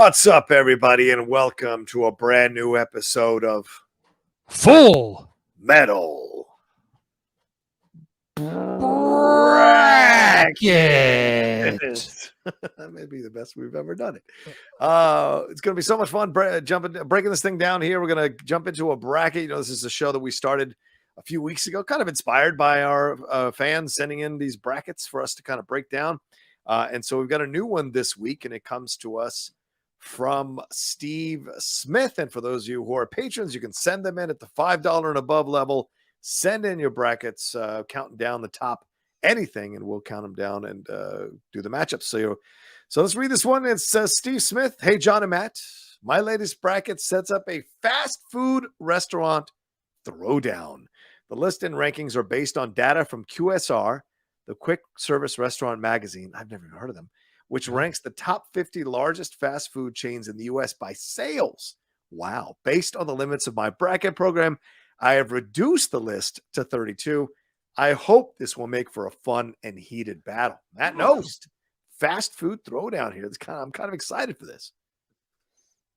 What's up, everybody, and welcome to a brand new episode of Full Metal Bracket. That may be the best we've ever done it. It's going to be so much fun breaking this thing down here. We're going to jump into a bracket. You know, this is a show that we started a few weeks ago, kind of inspired by our fans sending in these brackets for us to kind of break down. And so we've got a new one this week, and it comes to us from Steve Smith. And for those of you who are patrons, you can send them in at the $5 and above level. Send in your brackets, counting down the top anything, and we'll count them down and do the matchups. So let's read this one. It says, Steve Smith, hey, John and Matt, my latest bracket sets up a fast food restaurant throwdown. The list and rankings are based on data from QSR, the Quick Service Restaurant Magazine. I've never even heard of them, which ranks the top 50 largest fast food chains in the U.S. by sales. Wow. Based on the limits of my bracket program, I have reduced the list to 32. I hope this will make for a fun and heated battle. Matt Nost, fast food throwdown here. I'm kind of excited for this.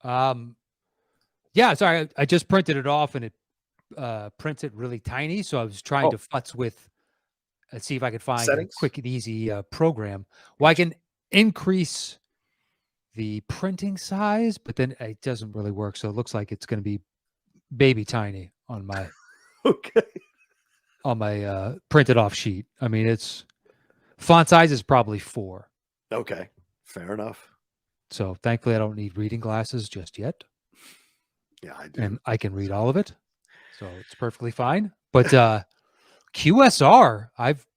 Yeah, sorry, I just printed it off and it prints it really tiny. So I was trying to futz with and see if I could find settings? A quick and easy program. Well, I can increase the printing size, but then it doesn't really work. So it looks like it's going to be baby tiny on my on my printed off sheet. I mean, it's font size is probably 4. Okay, fair enough. So thankfully, I don't need reading glasses just yet. Yeah, I do, and I can read all of it, so it's perfectly fine. But QSR, I've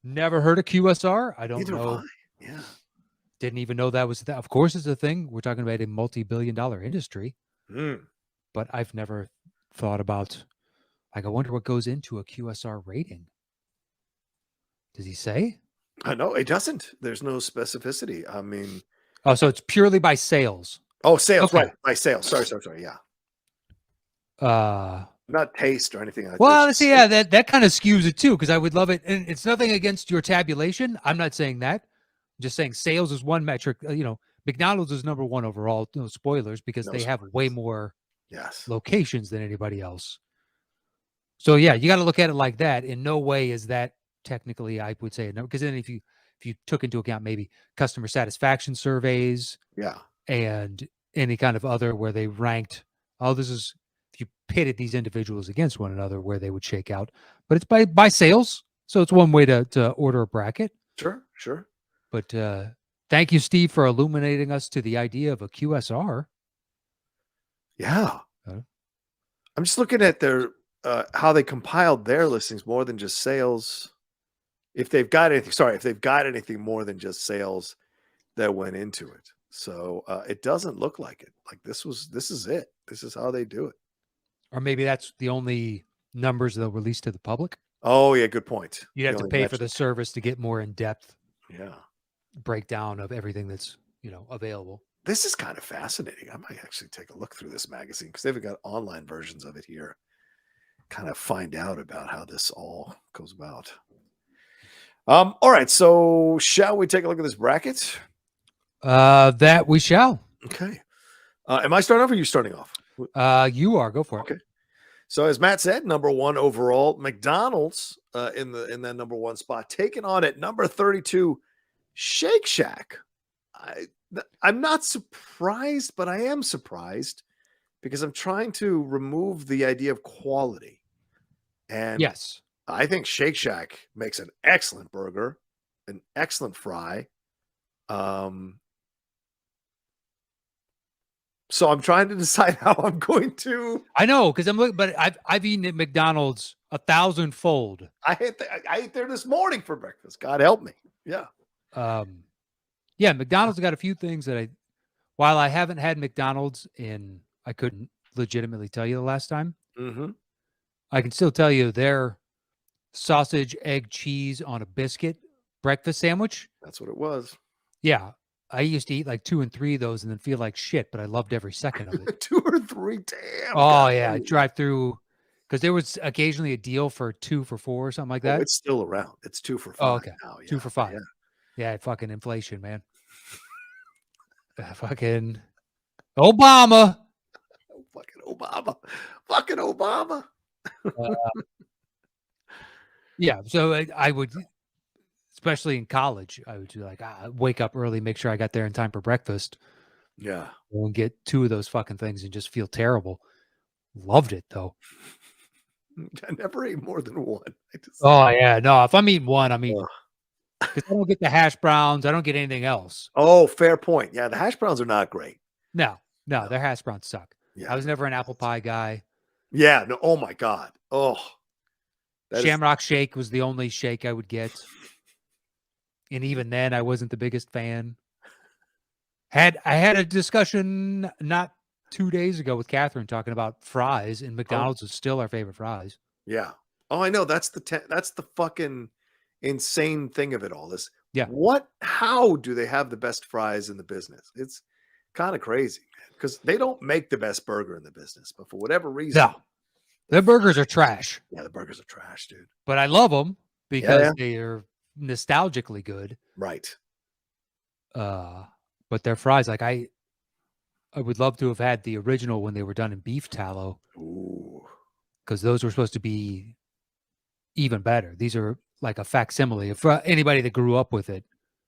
never heard of QSR. I don't know. Yeah. Didn't even know that was that. Of course, it's a thing. We're talking about a multi-billion-dollar industry, but I've never thought about. Like, I wonder what goes into a QSR rating. Does he say? No, it doesn't. There's no specificity. I mean, so it's purely by sales. Oh, sales, okay. Right? By sales. Sorry. Yeah. Not taste or anything like that. Well, see, yeah, that kind of skews it too, because I would love it. And it's nothing against your tabulation. I'm not saying that. I'm just saying sales is one metric. McDonald's is number one overall. No spoilers, because they have way more locations than anybody else. So yeah, you got to look at it like that. In no way is that technically, I would say, no, because then if you took into account maybe customer satisfaction surveys, and any kind of other where they ranked, this is, if you pitted these individuals against one another, where they would shake out. But it's by sales, so it's one way to order a bracket. Sure. But thank you, Steve, for illuminating us to the idea of a QSR. Yeah. I'm just looking at their how they compiled their listings more than just sales. If they've got anything more than just sales that went into it. So it doesn't look like it. Like this is it. This is how they do it. Or maybe that's the only numbers they'll release to the public. Oh yeah, good point. You'd have to pay for the service to get more in depth. Yeah. Breakdown of everything that's available. This is kind of fascinating. I might actually take a look through this magazine because they've got online versions of it here. Kind of find out about how this all goes about. All right, so shall we take a look at this bracket? That we shall. Okay. Am I starting off or are you starting off? You are. Go for it. Okay. So as Matt said, number 1 overall, McDonald's in that number 1 spot, taken on at number 32, Shake Shack. I'm not surprised, but I am surprised because I'm trying to remove the idea of quality. And yes, I think Shake Shack makes an excellent burger, an excellent fry. So I'm trying to decide how I'm going to. I know, because I'm looking, but I've eaten at McDonald's 1,000-fold. I ate there this morning for breakfast. God help me. Yeah. Yeah, McDonald's got a few things that while I haven't had McDonald's I couldn't legitimately tell you the last time. I can still tell you their sausage, egg, cheese on a biscuit breakfast sandwich. That's what it was. Yeah. I used to eat like 2 and 3 of those and then feel like shit, but I loved every second of it. 2 or 3, damn. Oh, yeah. Drive through, because there was occasionally a deal for 2 for $4 or something like that. It's still around. It's 2 for $5. Oh, okay. Now. 2 for $5. Yeah, fucking inflation, man. Fucking Obama. Fucking Obama. Fucking Obama. Yeah. So I would, especially in college, I would do like wake up early, make sure I got there in time for breakfast, Yeah. and get 2 of those fucking things and just feel terrible. Loved it though. I never ate more than one. Oh yeah, no. If I'm eating one, I'm eating Ugh. because I don't get the hash browns. I don't get anything else. Oh, fair point. Yeah, the hash browns are not great. No, No. their hash browns suck. Yeah, I was they're never an not apple bad. pie guy. Yeah, no. Oh my God. Oh, that is Shamrock shake was the only shake I would get, and even then, I wasn't the biggest fan. I had a discussion not 2 days ago with Catherine talking about fries, and McDonald's is still our favorite fries. yeah. Oh, I know. That's the fucking insane thing of it all. Is Yeah. how do they have the best fries in the business? It's kind of crazy, man, because they don't make the best burger in the business, but for whatever reason, No, their burgers are trash, yeah, the burgers are trash, dude. but I love them because Yeah. they are nostalgically good. Right. But their fries, like I would love to have had the original when they were done in beef tallow, Ooh. because those were supposed to be even better. These are like a facsimile. If anybody that grew up with it,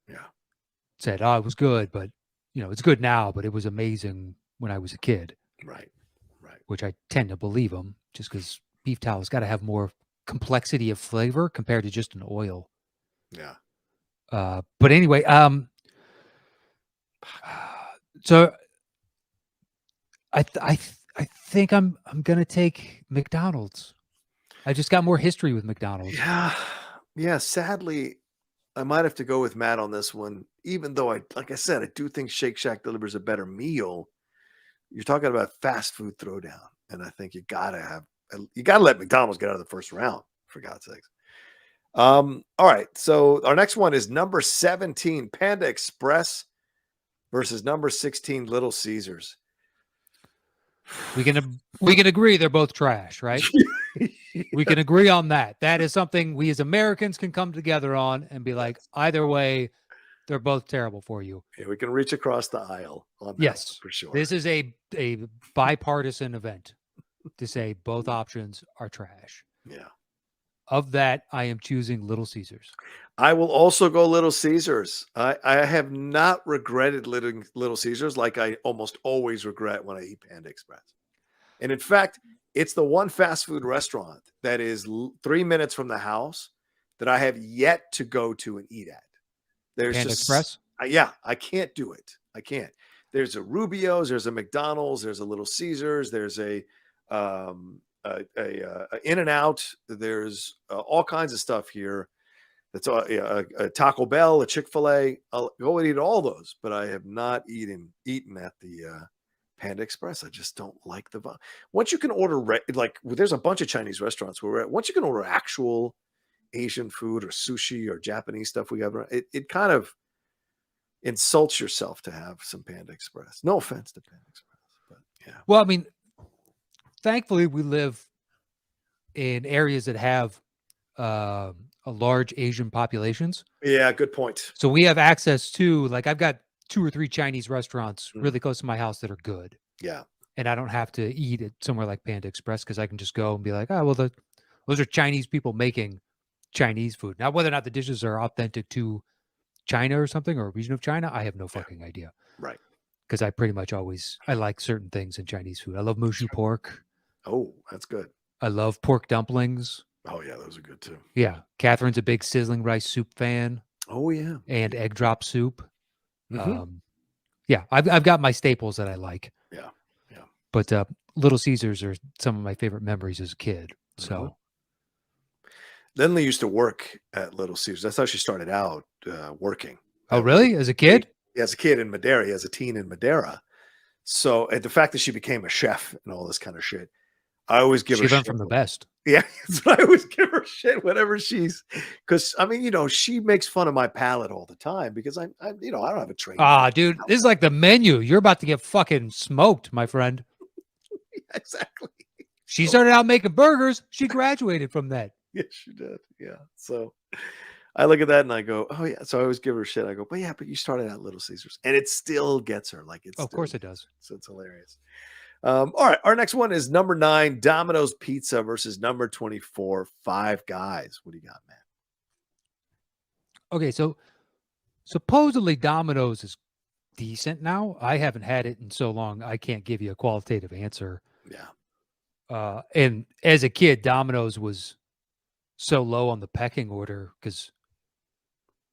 Yeah. said, "Oh, it was good," but it's good now, but it was amazing when I was a kid. Right. Right. Which I tend to believe them, just because beef tallow has got to have more complexity of flavor compared to just an oil. Yeah. But anyway, so I think I'm gonna take McDonald's. I just got more history with McDonald's. Yeah. Yeah. Sadly, I might have to go with Matt on this one, even though like I said, I do think Shake Shack delivers a better meal. You're talking about fast food throwdown, and I think you gotta let McDonald's get out of the first round, for God's sakes. All right, so our next one is number 17, Panda Express versus number 16, Little Caesars. We can agree they're both trash, right? We can agree on that. That is something we as Americans can come together on and be like, either way, they're both terrible for you. Yeah, we can reach across the aisle on that Yes, for sure. This is a bipartisan event to say both options are trash. Yeah. Of that, I am choosing Little Caesars. I will also go Little Caesars. I have not regretted Little Caesars like I almost always regret when I eat Panda Express. And in fact, it's the one fast food restaurant that is 3 minutes from the house that I have yet to go to and eat at. There's Panda just Express? Yeah, I can't do it. I can't. There's a Rubio's, there's a McDonald's, there's a Little Caesars, there's a In-N-Out, there's all kinds of stuff here. That's a Taco Bell, a Chick-fil-A. I'll go and eat all those, but I have not eaten at the Panda Express. I just don't like the vibe. Once you can order there's a bunch of Chinese restaurants where we're at. Once you can order actual Asian food or sushi or Japanese stuff, it kind of insults yourself to have some Panda Express. No offense to Panda Express, but yeah. Well, I mean, thankfully we live in areas that have a large Asian populations. Yeah, good point. So we have access to, like, I've got 2 or 3 Chinese restaurants really close to my house that are good. Yeah. And I don't have to eat at somewhere like Panda Express because I can just go and be like, oh, well, those are Chinese people making Chinese food. Now, whether or not the dishes are authentic to China or something, or a region of China, I have no fucking idea. Right. Because I pretty much I like certain things in Chinese food. I love mushu pork. Oh, that's good. I love pork dumplings. Oh yeah, those are good too. Yeah. Catherine's a big sizzling rice soup fan. Oh yeah. And egg drop soup. Mm-hmm. Yeah, I've got my staples that I like. Yeah. But Little Caesars are some of my favorite memories as a kid. So Lindley used to work at Little Caesars. That's how she started out working. Oh, really? As a kid? As a kid in Madeira, as a teen in Madeira. So, and the fact that she became a chef and all this kind of shit, I always give her shit. She learned from the best. Yeah, that's what I always give her shit whenever because I mean, she makes fun of my palate all the time because I don't have a training. Ah, dude, this is like the menu. You're about to get fucking smoked, my friend. Exactly. She started out making burgers. She graduated from that. Yes, she did. Yeah. So, I look at that and I go, oh yeah. So I always give her shit. I go, but yeah, but you started at Little Caesars, and it still gets her. Like it's Of still course it does. so it's hilarious. All right, our next one is number 9, Domino's Pizza versus number 24, Five Guys. What do you got, man? Okay, so supposedly Domino's is decent now. I haven't had it in so long. I can't give you a qualitative answer. Yeah. And as a kid, Domino's was so low on the pecking order because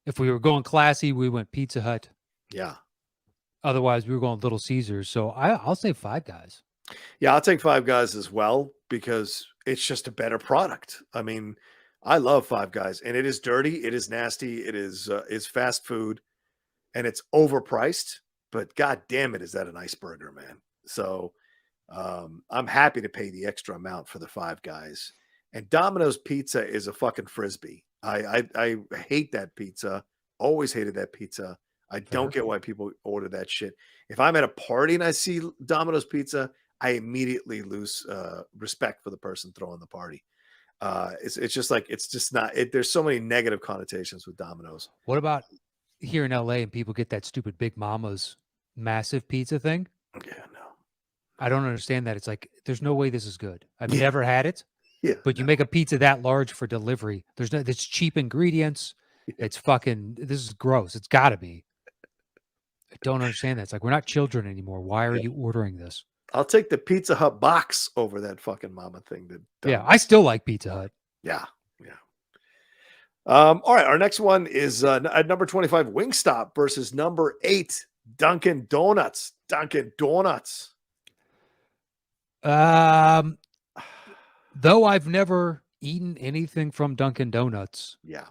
if we were going classy, we went Pizza Hut. Yeah. Otherwise, we were going Little Caesars. So I'll say Five Guys. Yeah, I'll take Five Guys as well because it's just a better product. I mean, I love Five Guys, and it is dirty, it is nasty, it's fast food, and it's overpriced. But god damn it, is that a nice burger, man? So I'm happy to pay the extra amount for the Five Guys. And Domino's Pizza is a fucking frisbee. I hate that pizza. Always hated that pizza. I don't get why people order that shit. If I'm at a party and I see Domino's Pizza, I immediately lose respect for the person throwing the party. It's just like it's just not. There's so many negative connotations with Domino's. What about here in LA and people get that stupid Big Mama's massive pizza thing? Yeah, no. I don't understand that. It's like there's no way this is good. I've Yeah. never had it. Yeah, But you make a pizza that large for delivery. There's no. It's cheap ingredients. Yeah. It's fucking. This is gross. It's got to be. I don't understand that. It's like we're not children anymore. Why are you ordering this? I'll take the Pizza Hut box over that fucking mama thing. Yeah, I still like Pizza Hut. Yeah. All right, our next one is at number 25, Wingstop versus number 8, Dunkin' Donuts. Dunkin' Donuts. Though I've never eaten anything from Dunkin' Donuts, Yeah.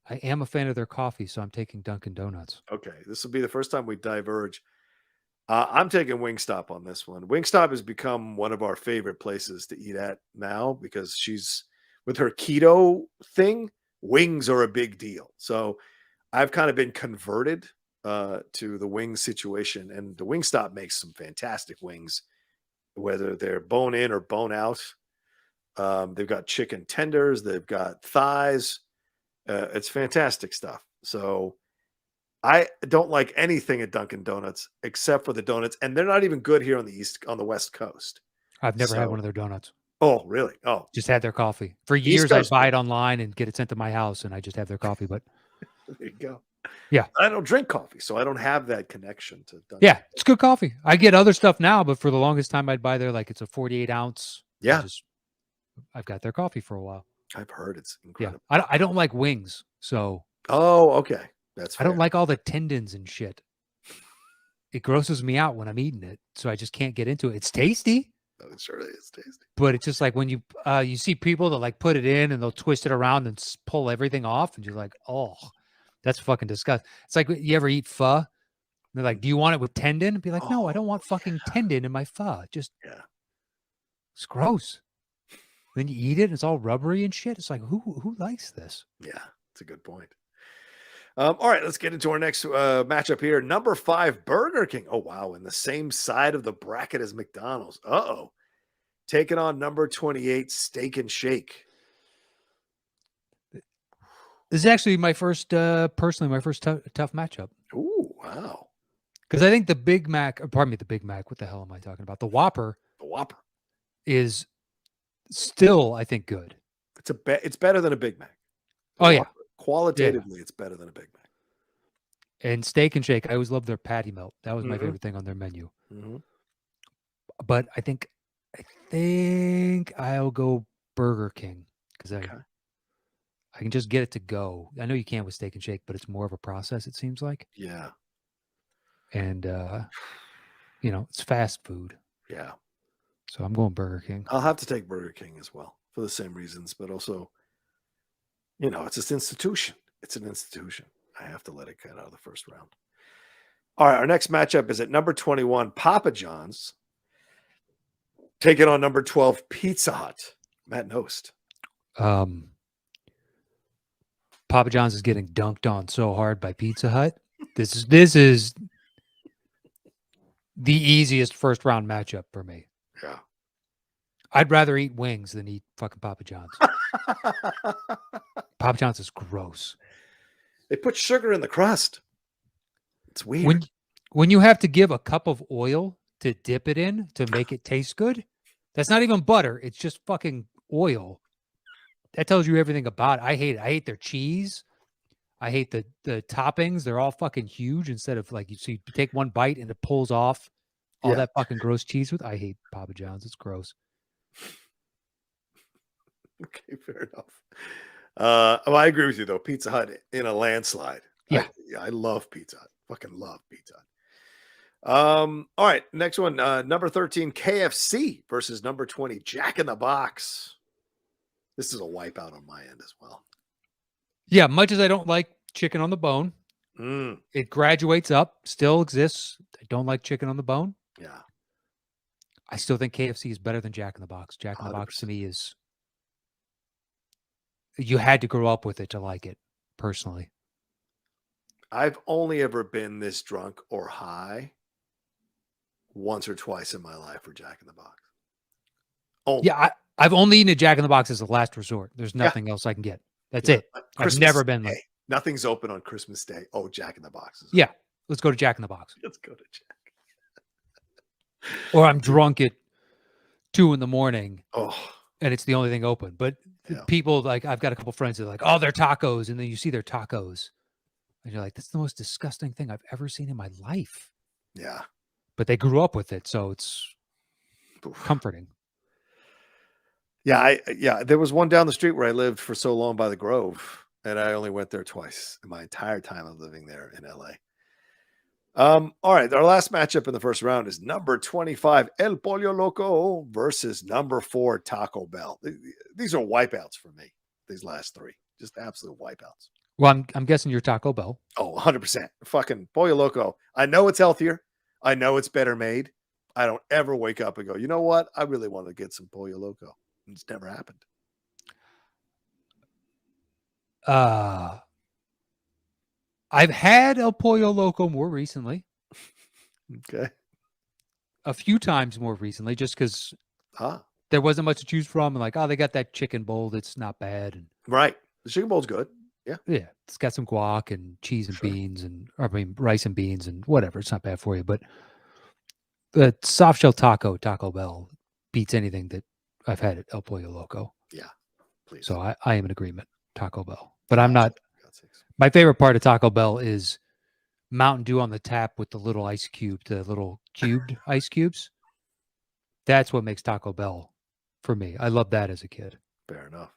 I am a fan of their coffee, so I'm taking Dunkin' Donuts. Okay, this will be the first time we diverge. I'm taking Wingstop on this one. Wingstop has become one of our favorite places to eat at now because she's with her keto thing. Wings are a big deal. So I've kind of been converted to the wing situation, and the Wingstop makes some fantastic wings, whether they're bone in or bone out. They've got chicken tenders, they've got thighs. It's fantastic stuff. So I don't like anything at Dunkin' Donuts except for the donuts, and they're not even good here on the West Coast. I've never had one of their donuts. Oh, really? Oh, just had their coffee. For years, I'd buy it online and get it sent to my house, and I just have their coffee. But there you go. Yeah, I don't drink coffee, so I don't have that connection to Dunkin'. Yeah, it's good coffee. I get other stuff now, but for the longest time, I'd buy their it's a 48 ounce. Yeah, I've got their coffee for a while. I've heard it's incredible. Yeah, I don't like wings, so. Oh, okay, that's fair. I don't like all the tendons and shit. It grosses me out when I'm eating it, so I just can't get into it. It's tasty. Oh, it sure is tasty. But it's just like when you see people that put it in and they'll twist it around and pull everything off, and you're like, oh, that's fucking disgusting. It's like you ever eat pho? They're like, do you want it with tendon? And be like, no, I don't want fucking tendon in my pho. Just it's gross. Then you eat it, and it's all rubbery and shit. It's like, who likes this? Yeah, it's a good point. All right, let's get into our next matchup here. Number 5, Burger King. Oh, wow. In the same side of the bracket as McDonald's. Uh-oh. Taking on number 28, Steak and Shake. This is actually my first, personally, my first tough matchup. Ooh, wow. Because I think the Big Mac, the Big Mac, what the hell am I talking about? The Whopper. The Whopper. Is still, I think, good. It's better than a Big Mac. Oh, yeah. Qualitatively, it's better than a Big Mac. And Steak and Shake, I always loved their patty melt. That was my favorite thing on their menu. Mm-hmm. But I think I'll go Burger King because I can just get it to go. I know you can with Steak and Shake, but it's more of a process, it seems like. Yeah. And, it's fast food. Yeah. So I'm going Burger King. I'll have to take Burger King as well for the same reasons, but also, it's this institution. It's an institution. I have to let it get out of the first round. All right, our next matchup is at number 21, Papa John's, taking on number 12, Pizza Hut. Matt Nost. Papa John's is getting dunked on so hard by Pizza Hut. This is the easiest first round matchup for me. Yeah. I'd rather eat wings than eat fucking Papa John's. Papa John's is gross. They put sugar in the crust. It's weird. When you have to give a cup of oil to dip it in to make it taste good, that's not even butter. It's just fucking oil. That tells you everything about it. I hate it. I hate their cheese. I hate the toppings. They're all fucking huge instead of like you take one bite and it pulls off all that fucking gross cheese with. I hate Papa John's. It's gross. Okay, fair enough. I agree with you though. Pizza Hut in a landslide. Yeah. I love Pizza Hut. Fucking love Pizza Hut. All right, next one. Number 13, KFC versus number 20, Jack in the Box. This is a wipeout on my end as well. Yeah, much as I don't like chicken on the bone, it graduates up, still exists. I don't like chicken on the bone. Yeah. I still think KFC is better than Jack in the Box. Jack in the 100%. Box to me is, you had to grow up with it to like it, personally. I've only ever been this drunk or high once or twice in my life for Jack in the Box. Oh, yeah. I've only eaten a Jack in the Box as a last resort. There's nothing else I can get. That's it. I've never been like, nothing's open on Christmas Day. Oh, Jack in the Box. Yeah, let's go to Jack in the Box. Let's go to Jack. Or I'm drunk at 2 a.m. Oh, and it's the only thing open. But people, like, I've got a couple friends that are like, oh, they're tacos. And then you see their tacos. And you're like, that's the most disgusting thing I've ever seen in my life. Yeah. But they grew up with it. So it's comforting. Yeah. There was one down the street where I lived for so long by the Grove. And I only went there twice in my entire time of living there in LA. All right. Our last matchup in the first round is number 25, El Pollo Loco versus number 4, Taco Bell. These are wipeouts for me. These last three, just absolute wipeouts. Well, I'm guessing you're Taco Bell. Oh, 100%. Fucking Pollo Loco. I know it's healthier. I know it's better made. I don't ever wake up and go, you know what? I really want to get some Pollo Loco. It's never happened. I've had El Pollo Loco more recently. Okay. A few times more recently, just because there wasn't much to choose from. And like, oh, they got that chicken bowl that's not bad. And right. The chicken bowl's good. Yeah. Yeah. It's got some guac and cheese and beans rice and beans and whatever. It's not bad for you. But the soft shell Taco Bell beats anything that I've had at El Pollo Loco. Yeah. Please. So I am in agreement. Taco Bell. But I'm not. My favorite part of Taco Bell is Mountain Dew on the tap with the little ice cube, the little cubed ice cubes. That's what makes Taco Bell for me. I love that as a kid. Fair enough.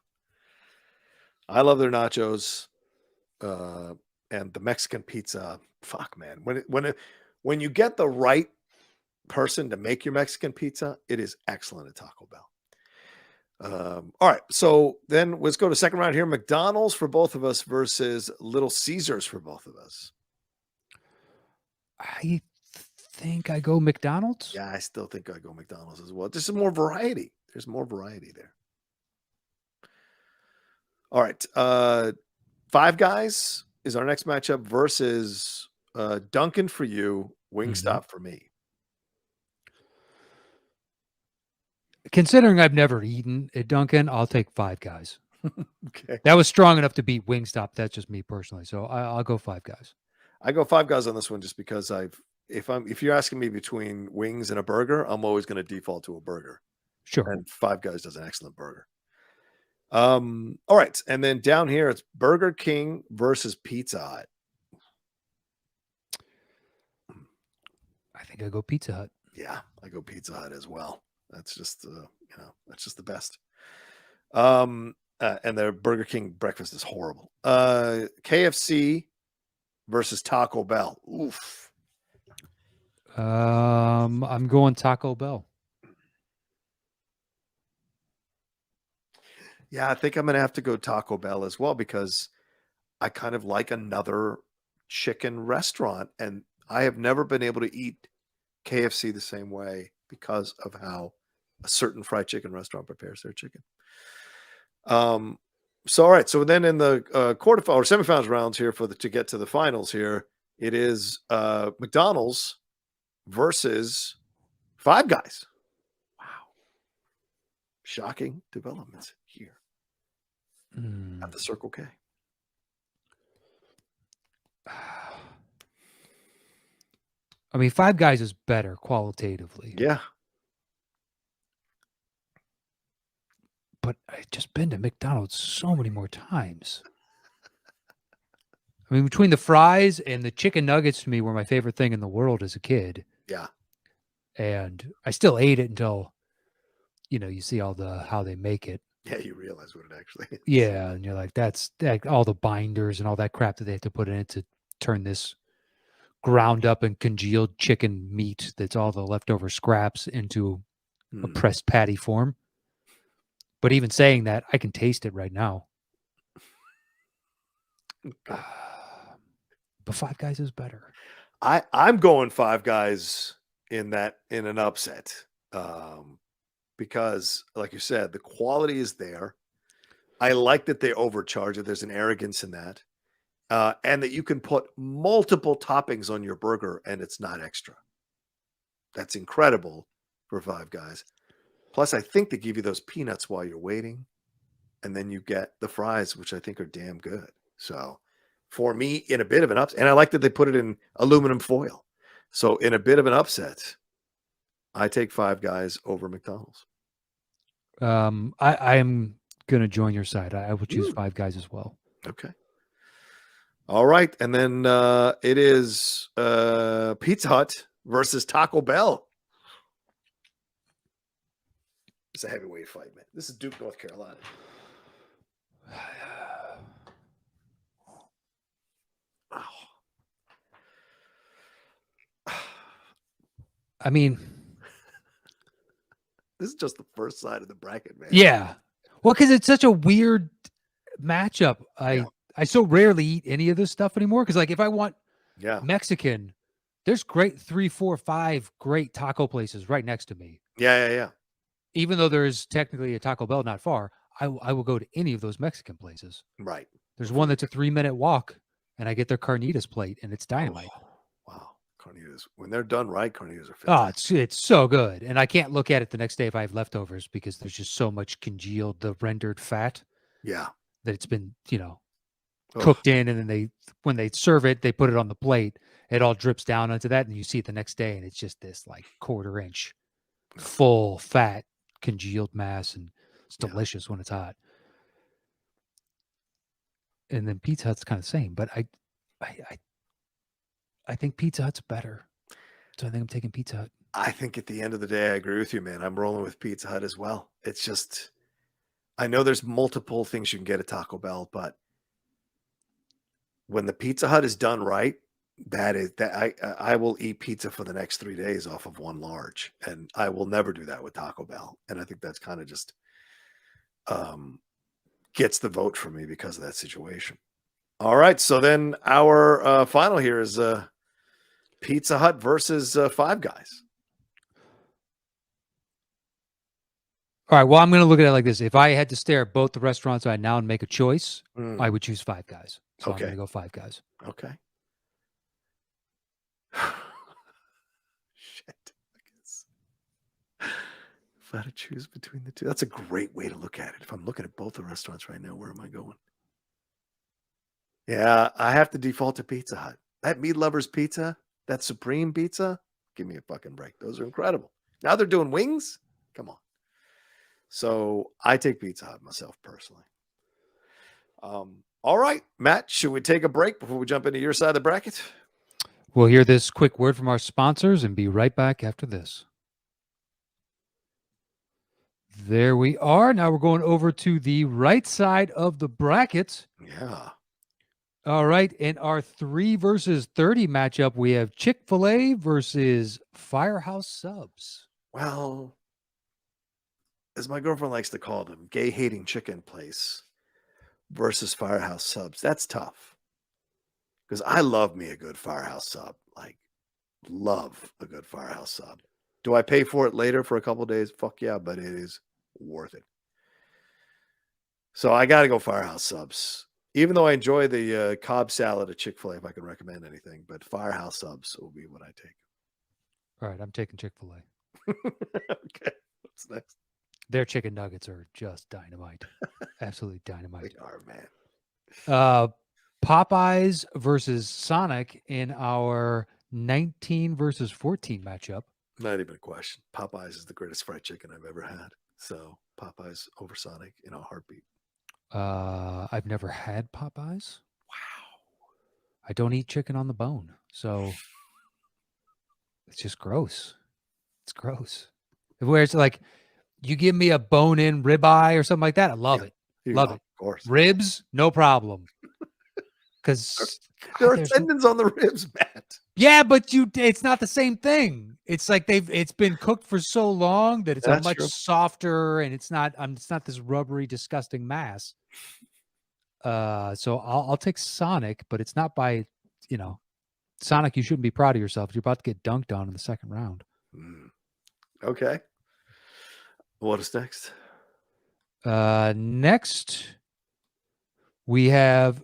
I love their nachos and the Mexican pizza. Fuck, man. When you get the right person to make your Mexican pizza, it is excellent at Taco Bell. All right. So then let's go to second round here. McDonald's for both of us versus Little Caesars for both of us. I think I go McDonald's. Yeah, I still think I go McDonald's as well. Just some more variety. There's more variety there. All right. Five Guys is our next matchup versus Dunkin' for you, Wingstop for me. Considering I've never eaten at Dunkin', I'll take Five Guys. Okay. That was strong enough to beat Wingstop. That's just me personally. So I'll go Five Guys. I go Five Guys on this one just because if you're asking me between wings and a burger, I'm always going to default to a burger. Sure. And Five Guys does an excellent burger. All right. And then down here, it's Burger King versus Pizza Hut. I think I go Pizza Hut. Yeah, I go Pizza Hut as well. That's just that's just the best. And their Burger King breakfast is horrible. KFC versus Taco Bell. Oof. I'm going Taco Bell. Yeah, I think I'm going to have to go Taco Bell as well because I kind of like another chicken restaurant, and I have never been able to eat KFC the same way because of how a certain fried chicken restaurant prepares their chicken. So, all right. So then in the quarterfinals or semifinals rounds here to get to the finals here, it is McDonald's versus Five Guys. Wow. Shocking developments here at the Circle K. I mean, Five Guys is better qualitatively. Yeah. But I've just been to McDonald's so many more times. I mean, between the fries and the chicken nuggets to me were my favorite thing in the world as a kid. Yeah. And I still ate it until, you see how they make it. Yeah, you realize what it actually is. Yeah, and you're like, that's all the binders and all that crap that they have to put in it to turn this ground up and congealed chicken meat that's all the leftover scraps into a pressed patty form. But even saying that, I can taste it right now. Okay. But Five Guys is better. I'm going Five Guys in an upset. Because like you said, the quality is there. I like that they overcharge it. There's an arrogance in that. And that you can put multiple toppings on your burger and it's not extra. That's incredible for Five Guys. Plus, I think they give you those peanuts while you're waiting. And then you get the fries, which I think are damn good. So for me, in a bit of an upset, and I like that they put it in aluminum foil. So in a bit of an upset, I take Five Guys over McDonald's. I'm going to join your side. I will choose Five Guys as well. Okay. All right. And then it is Pizza Hut versus Taco Bell. It's a heavyweight fight, man. This is Duke, North Carolina. I mean, this is just the first side of the bracket, man. Yeah. Well, because it's such a weird matchup. I so rarely eat any of this stuff anymore. Because like if I want Mexican, there's great 3, 4, 5 great taco places right next to me. Yeah. Even though there's technically a Taco Bell not far, I will go to any of those Mexican places. Right. There's one that's a 3-minute walk, and I get their carnitas plate, and it's dynamite. Oh, wow. Carnitas. When they're done right, carnitas are fantastic. Oh, it's so good. And I can't look at it the next day if I have leftovers because there's just so much congealed, the rendered fat. Yeah. That it's been, cooked in, and then when they serve it, they put it on the plate. It all drips down onto that, and you see it the next day, and it's just this like 1/4 inch full fat congealed mass, and it's delicious when it's hot. And then Pizza Hut's kind of the same, but I think Pizza Hut's better. So I think I'm taking Pizza Hut. I think at the end of the day, I agree with you, man. I'm rolling with Pizza Hut as well. It's just, I know there's multiple things you can get at Taco Bell, but when the Pizza Hut is done right, I will eat pizza for the next 3 days off of one large, and I will never do that with Taco Bell. And I think that's kind of just gets the vote for me because of that situation. All right, so then our final here is Pizza Hut versus Five Guys. All right, well, I'm going to look at it like this. If I had to stare at both the restaurants right now and make a choice, I would choose Five Guys. So I'm going to go Five Guys. Okay. Shit. I guess. If I had to choose between the two, that's a great way to look at it. If I'm looking at both the restaurants right now, where am I going? Yeah, I have to default to Pizza Hut. That Meat Lovers pizza, that Supreme pizza, give me a fucking break. Those are incredible. Now they're doing wings? Come on. So I take Pizza Hut myself personally. All right, Matt, should we take a break before we jump into your side of the bracket? We'll hear this quick word from our sponsors and be right back after this. There we are. Now we're going over to the right side of the bracket. Yeah. All right. In our 3 versus 30 matchup, we have Chick-fil-A versus Firehouse Subs. Well, as my girlfriend likes to call them, gay-hating chicken place versus Firehouse Subs. That's tough. Because I love me a good Firehouse Sub. Like, love a good Firehouse Sub. Do I pay for it later for a couple days? Fuck yeah, but it is worth it. So I got to go Firehouse Subs. Even though I enjoy the Cobb salad at Chick-fil-A, if I can recommend anything, but Firehouse Subs will be what I take. All right, I'm taking Chick-fil-A. Okay, what's next? Their chicken nuggets are just dynamite. Absolutely dynamite. They are, man. Popeyes versus Sonic in our 19 versus 14 matchup. Not even a question. Popeyes is the greatest fried chicken I've ever had. So Popeyes over Sonic in a heartbeat. I've never had Popeyes. Wow. I don't eat chicken on the bone, so it's just gross. It's gross. Where it's like you give me a bone-in ribeye or something like that, I love it. Love it. Of course. Ribs, no problem. Because there are tendons on the ribs, Matt. Yeah, but it's not the same thing. It's like it's been cooked for so long that it's a much softer, and it's not this rubbery, disgusting mass. So I'll take Sonic, but it's not by, Sonic. You shouldn't be proud of yourself. You're about to get dunked on in the second round. Okay. What is next? Next, we have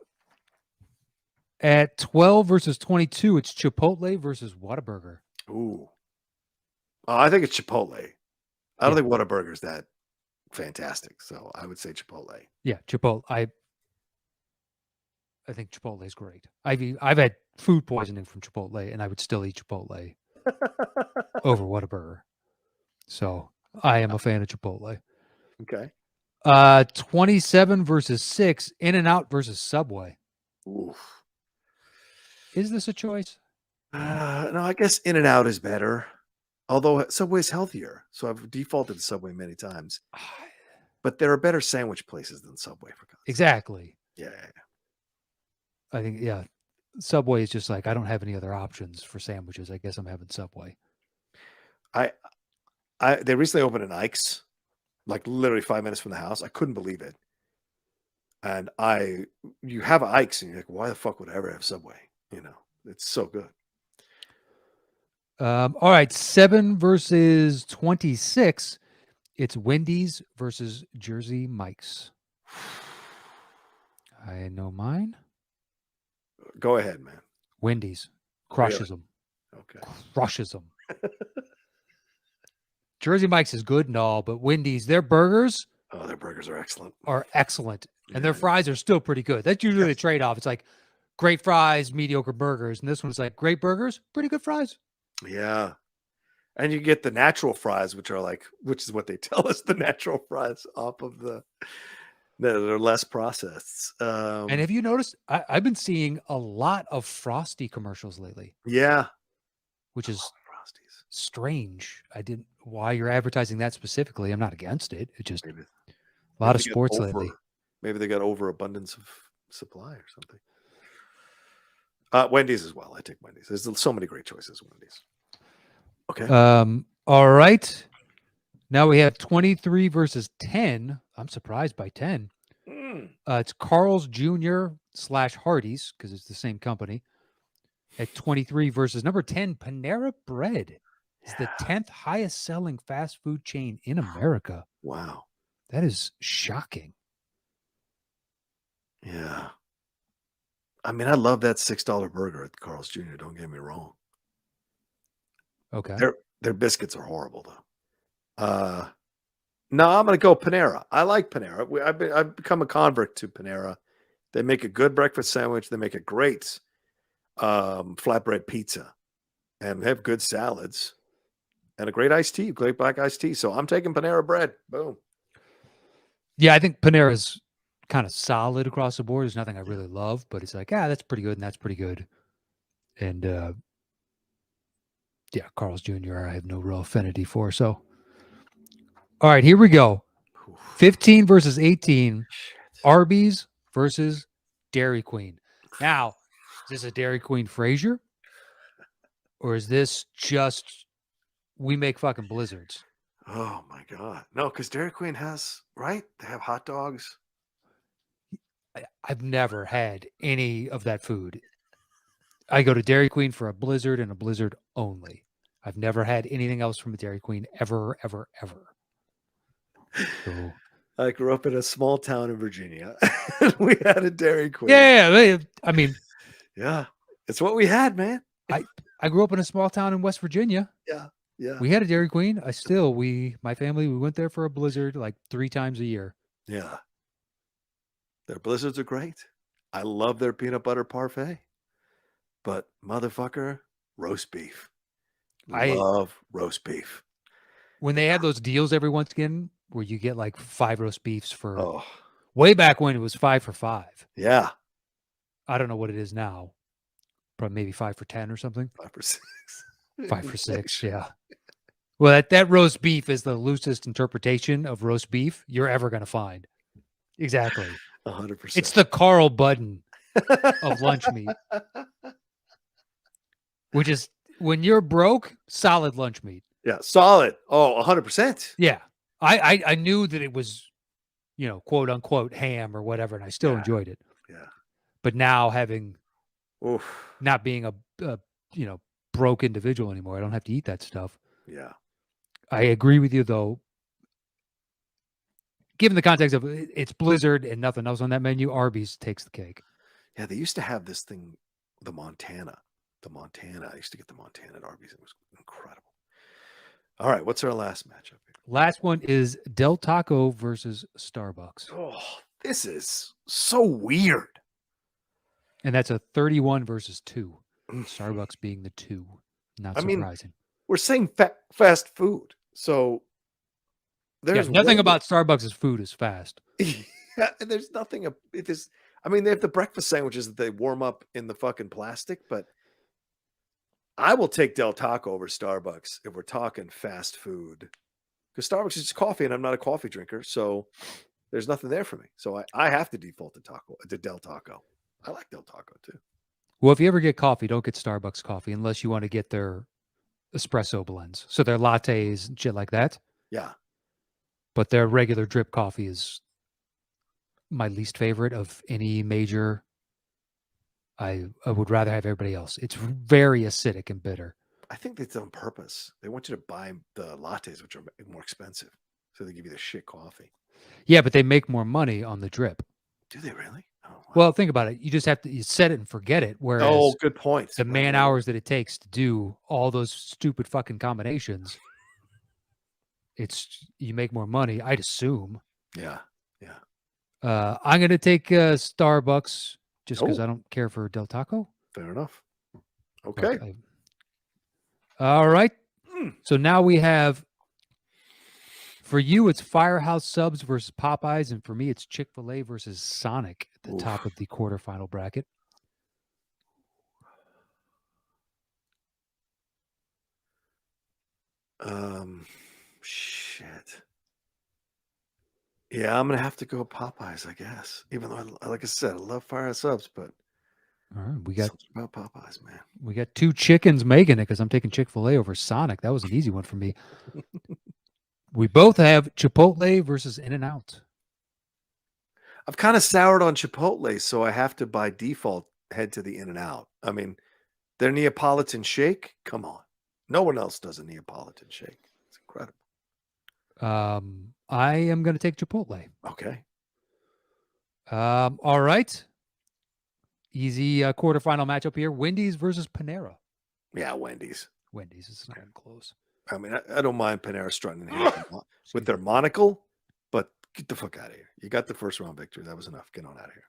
at 12 versus 22. It's Chipotle versus Whataburger. Ooh. I think it's Chipotle. I don't think Whataburger is that fantastic, so I would say Chipotle. Yeah, Chipotle. I think Chipotle is great. I've had food poisoning from Chipotle, and I would still eat Chipotle over Whataburger. So I am a fan of Chipotle. Okay. 27 versus 6. In-N-Out versus Subway. Oof. Is this a choice? No, I guess In-N-Out is better. Although Subway's healthier, so I've defaulted to Subway many times. But there are better sandwich places than Subway, for God's sake. Exactly. Yeah. I think, Subway is just like, I don't have any other options for sandwiches. I guess I'm having Subway. They recently opened an Ike's, like literally 5 minutes from the house. I couldn't believe it. And you have Ike's, and you're like, why the fuck would I ever have Subway? It's so good. All right, 7 versus 26. It's Wendy's versus Jersey Mike's. I know mine. Go ahead, man. Wendy's crushes them. Okay. Crushes them. Jersey Mike's is good and all, but Wendy's, their burgers. Oh, their burgers are excellent. And their fries are still pretty good. That's usually the trade-off. It's like great fries, mediocre burgers. And this one's like great burgers, pretty good fries. Yeah. And you get the natural fries, which is what they tell us, the natural fries off of that are less processed. And have you noticed, I've been seeing a lot of Frosty commercials lately. Yeah. Which is strange. Why you're advertising that specifically. I'm not against it. It's just a lot of sports lately. Maybe they got overabundance of supply or something. Wendy's as well. I take Wendy's. There's so many great choices at Wendy's. Okay. All right. Now we have 23 versus 10. I'm surprised by 10. It's Carl's Jr. / Hardee's, because it's the same company. At 23 versus number 10, Panera Bread. It's the 10th highest selling fast food chain in America. Wow. That is shocking. Yeah. I mean, I love that $6 burger at Carl's Jr. Don't get me wrong. Okay. Their biscuits are horrible, though. No, I'm going to go Panera. I like Panera. I've become a convert to Panera. They make a good breakfast sandwich. They make a great flatbread pizza, and they have good salads and a great iced tea, great black iced tea. So I'm taking Panera Bread. Boom. Yeah, I think Panera's kind of solid across the board. There's nothing I really love, but it's like, that's pretty good, and that's pretty good. And Carl's Jr. I have no real affinity for. So, all right, here we go. 15 versus 18. Arby's versus Dairy Queen. Now, is this a Dairy Queen Frazier? Or is this just we make fucking blizzards? Oh, my God. No, because Dairy Queen has, right? They have hot dogs. I've never had any of that food. I go to Dairy Queen for a blizzard and a blizzard only. I've never had anything else from a Dairy Queen ever, ever, ever. So, I grew up in a small town in Virginia. We had a Dairy Queen. Yeah, I mean, yeah, it's what we had, man. I grew up in a small town in West Virginia. Yeah. We had a Dairy Queen. My family, we went there for a blizzard like 3 times a year. Yeah. Their blizzards are great. I love their peanut butter parfait. But motherfucker, roast beef. I Love roast beef. when they have those deals every once again where you get like 5 roast beefs for Oh, way back when it was 5 for 5. yeah. I don't know what it is now. Probably maybe 5 for 10 or something. 5 for 6. 5 for 6, yeah. Well, that roast beef is the loosest interpretation of roast beef you're ever going to find. Exactly. 100%. It's the Carl Budden of lunch meat, which is when you're broke, solid lunch meat. Yeah, solid. Oh, 100%. Yeah. I knew that it was, quote unquote ham or whatever, and I still enjoyed it. Yeah. But now having Oof. not being a broke individual anymore, I don't have to eat that stuff. Yeah. I agree with you though. Given the context of it's Blizzard and nothing else on that menu, Arby's takes the cake. Yeah, they used to have this thing, the Montana. I used to get the Montana at Arby's. It was incredible. All right, what's our last matchup here? Last one is Del Taco versus Starbucks. Oh, this is so weird. And that's a 31 versus 2. Starbucks being the 2. Not surprising. We're saying fast food. So there's nothing about Starbucks' food is fast. Yeah, and there's nothing. It is. I mean, they have the breakfast sandwiches that they warm up in the fucking plastic, but I will take Del Taco over Starbucks if we're talking fast food. Because Starbucks is just coffee, and I'm not a coffee drinker, so there's nothing there for me. So I have to default to Del Taco. I like Del Taco too. Well, if you ever get coffee, don't get Starbucks coffee unless you want to get their espresso blends. So their lattes and shit like that. Yeah. But their regular drip coffee is my least favorite of any major. I would rather have everybody else. It's very acidic and bitter. I think that's on purpose. They want you to buy the lattes, which are more expensive. So they give you the shit coffee. Yeah, but they make more money on the drip. Do they really? Oh, wow. Well, think about it. You just have to you set it and forget it. Whereas good point. the man hours that it takes to do all those stupid fucking combinations, you make more money, I'd assume. Yeah. I'm going to take Starbucks just because I don't care for Del Taco. Fair enough. Okay. All right. So now we have, for you, it's Firehouse Subs versus Popeyes, and for me, it's Chick-fil-A versus Sonic at the top of the quarterfinal bracket. Shit. Yeah, I'm gonna have to go Popeyes, I guess. Even though, like I said, I love Firehouse Subs, but all right, we got something about Popeyes, man. We got 2 chickens making it because I'm taking Chick-fil-A over Sonic. That was an easy one for me. We both have Chipotle versus In-N-Out. I've kind of soured on Chipotle, so I have to, by default, head to the In-N-Out. I mean, their Neapolitan shake, come on. No one else does a Neapolitan shake. It's incredible. I am going to take Chipotle. Okay. All right. Easy quarterfinal matchup here. Wendy's versus Panera. Yeah, Wendy's. Wendy's is not even close. I mean, I don't mind Panera strutting in here with their monocle, but get the fuck out of here. You got the first round victory. That was enough. Get on out of here.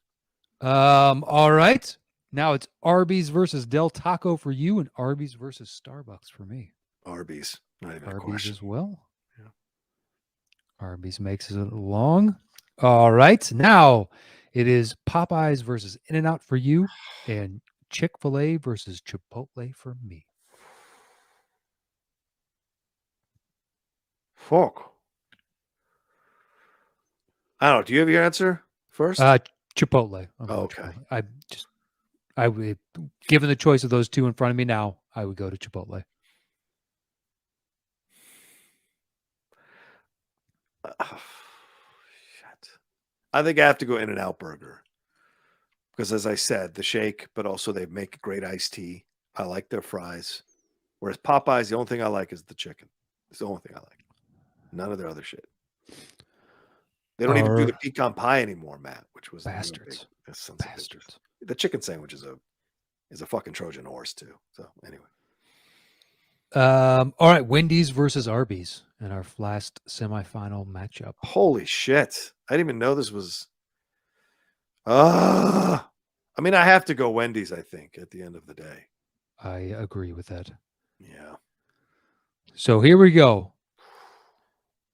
All right. Now it's Arby's versus Del Taco for you and Arby's versus Starbucks for me. Arby's. Not even Arby's a question. as well. Yeah. Arby's makes it along. All right. Now it is Popeyes versus In-N-Out for you and Chick-fil-A versus Chipotle for me. Fuck. I don't know. Do you have your answer first? Chipotle. Okay. I would, given the choice of those two in front of me now, I would go to Chipotle. Shit. I think I have to go In-N-Out Burger because, as I said, the shake, but also they make great iced tea. I like their fries. Whereas Popeyes, the only thing I like is the chicken. It's the only thing I like. None of their other shit. They don't even do the pecan pie anymore, Matt, which was bastards. Bastards. The chicken sandwich is a fucking Trojan horse too. So anyway. All right, Wendy's versus Arby's in our last semifinal matchup. Holy shit. I didn't even know this was I mean, I have to go Wendy's, I think, at the end of the day. I agree with that. Yeah. So here we go.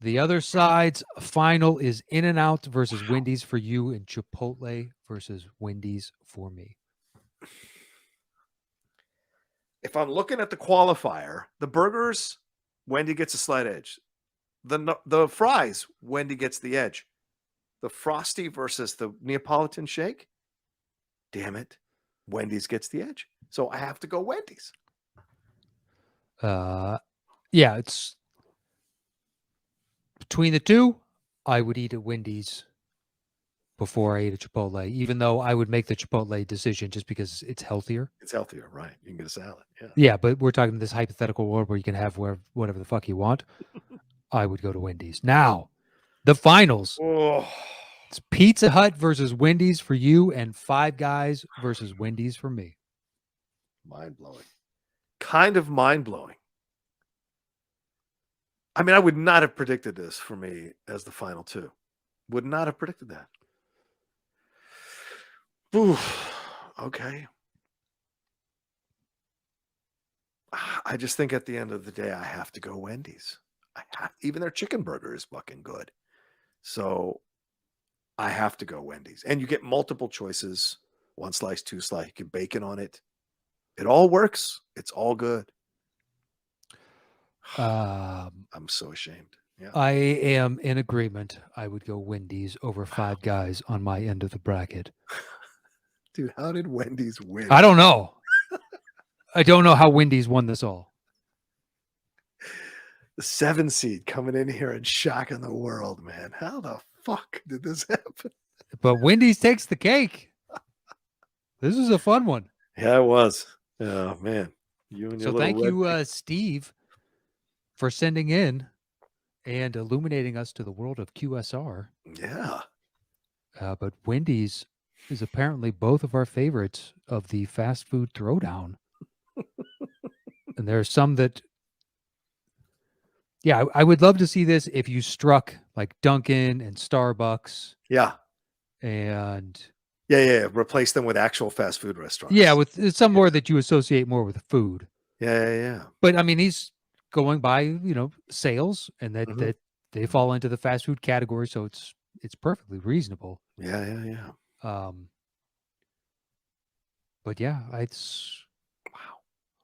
The other side's final is In-N-Out versus Wendy's for you and Chipotle versus Wendy's for me. If I'm looking at the qualifier, the burgers, Wendy gets a slight edge. The fries, Wendy gets the edge. The Frosty versus the Neapolitan shake, damn it, Wendy's gets the edge. So I have to go Wendy's. Yeah, it's between the two. I would eat at Wendy's before I ate at Chipotle, even though I would make the Chipotle decision just because it's healthier. It's healthier, right? You can get a salad. Yeah. Yeah, but we're talking this hypothetical world where you can have whatever the fuck you want. I would go to Wendy's. Now, the finals. Oh, It's Pizza Hut versus Wendy's for you and Five Guys versus Wendy's for me. mind blowing. Kind of mind blowing. I mean, I would not have predicted this for me as the final two. Would not have predicted that. Ooh, okay. I just think at the end of the day, I have to go Wendy's. Even their chicken burger is fucking good. So I have to go Wendy's. And you get multiple choices. 1 slice, 2 slice. You get bacon on it. It all works. It's all good. I'm so ashamed. Yeah. I am in agreement. I would go Wendy's over Five Guys on my end of the bracket. Dude, how did Wendy's win? I don't know. I don't know how Wendy's won this all. The 7 seed coming in here and shocking the world, man. How the fuck did this happen? But Wendy's takes the cake. This is a fun one. Yeah, it was. Oh, man. You and your So little thank you, red- Steve, for sending in and illuminating us to the world of QSR. Yeah. But Wendy's is apparently both of our favorites of the fast food throwdown. And there are some that, yeah, I would love to see this if you struck like Dunkin' and Starbucks Yeah. and Yeah. Replace them with actual fast food restaurants. yeah, with some more that you associate more with food. Yeah. But I mean, he's going by, sales and that Mhm. that they fall into the fast food category, so it's perfectly reasonable. Yeah. But yeah, it's Wow.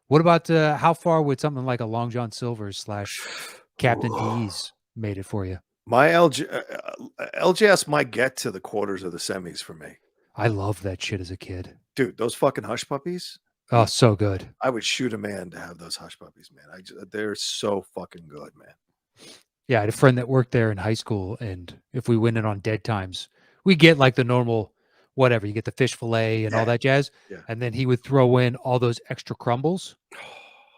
what about how far would something like a Long John Silver's / Captain D's made it for you? My LJS might get to the quarters of the semis for me. I loved that shit as a kid. Dude, those fucking hush puppies. Oh, so good. I would shoot a man to have those hush puppies, man. They're so fucking good, man. Yeah, I had a friend that worked there in high school, and if we went in on dead times, we get like the normal whatever. You get the fish fillet and all that jazz. Yeah. And then he would throw in all those extra crumbles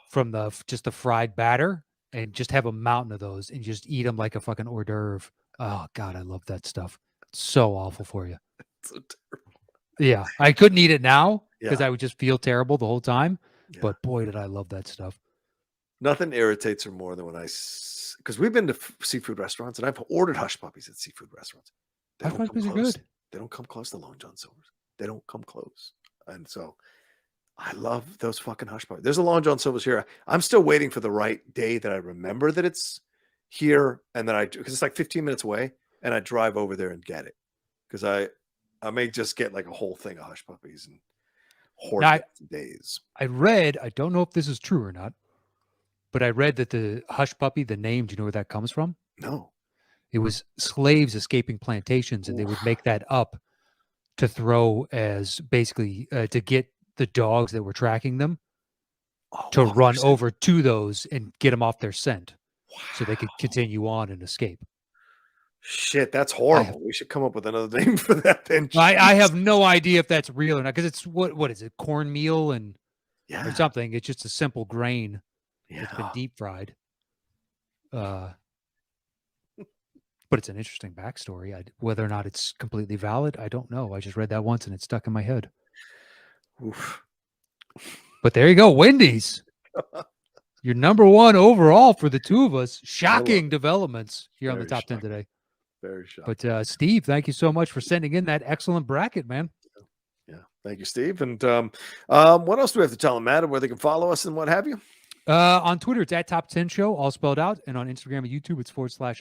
from just the fried batter and just have a mountain of those and just eat them like a fucking hors d'oeuvre. Oh, God, I love that stuff. It's so awful for you. So terrible. Yeah, I couldn't eat it now because Yeah. I would just feel terrible the whole time. Yeah. But boy, did I love that stuff. Nothing irritates her more than when because we've been to seafood restaurants and I've ordered hush puppies at seafood restaurants. They Hush don't come puppies are close. good. They don't come close to Long John Silver's. They don't come close. And so I love those fucking hush puppies. There's a Long John Silver's here. I'm still waiting for the right day that I remember that it's here and then because it's like 15 minutes away and I drive over there and get it. Because I may just get like a whole thing of hush puppies and hoard Now, it for days. I read, I don't know if this is true or not, but I read that the hush puppy, the name, do you know where that comes from? No. It was slaves escaping plantations, and they would make that up to throw as basically to get the dogs that were tracking them to off run their scent. over to those and get them off their scent so they could Wow. continue on and escape. Shit, that's horrible. We should come up with another name for that then. I have no idea if that's real or not because it's what is it, cornmeal and Yeah. or something. It's just a simple grain that's been Yeah. deep fried. But it's an interesting backstory. Whether or not it's completely valid, I don't know. I just read that once and it stuck in my head. Oof. But there you go, Wendy's. You're number one overall for the two of us. Shocking developments here on the Very top 10 shocking. today. Very shocking. But Steve, thank you so much for sending in that excellent bracket, man. Yeah. Thank you, Steve. And what else do we have to tell them, Matt, where they can follow us and what have you? On Twitter, it's at Top 10 Show, all spelled out. And on Instagram and YouTube, it's /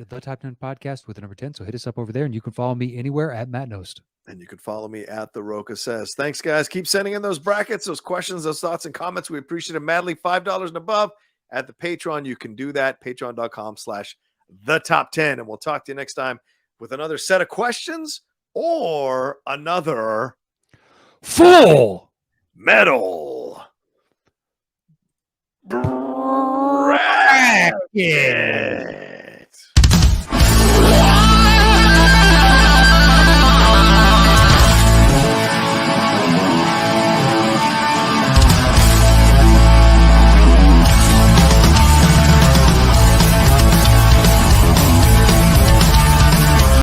The Top 10 Podcast with the number 10. So hit us up over there, and you can follow me anywhere at Matt Nost. And you can follow me at The Roca Says. Thanks, guys. Keep sending in those brackets, those questions, those thoughts, and comments. We appreciate it madly. $5 and above at the Patreon. You can do that. Patreon.com/The Top 10. And we'll talk to you next time with another set of questions or another Full metal bracket. bracket.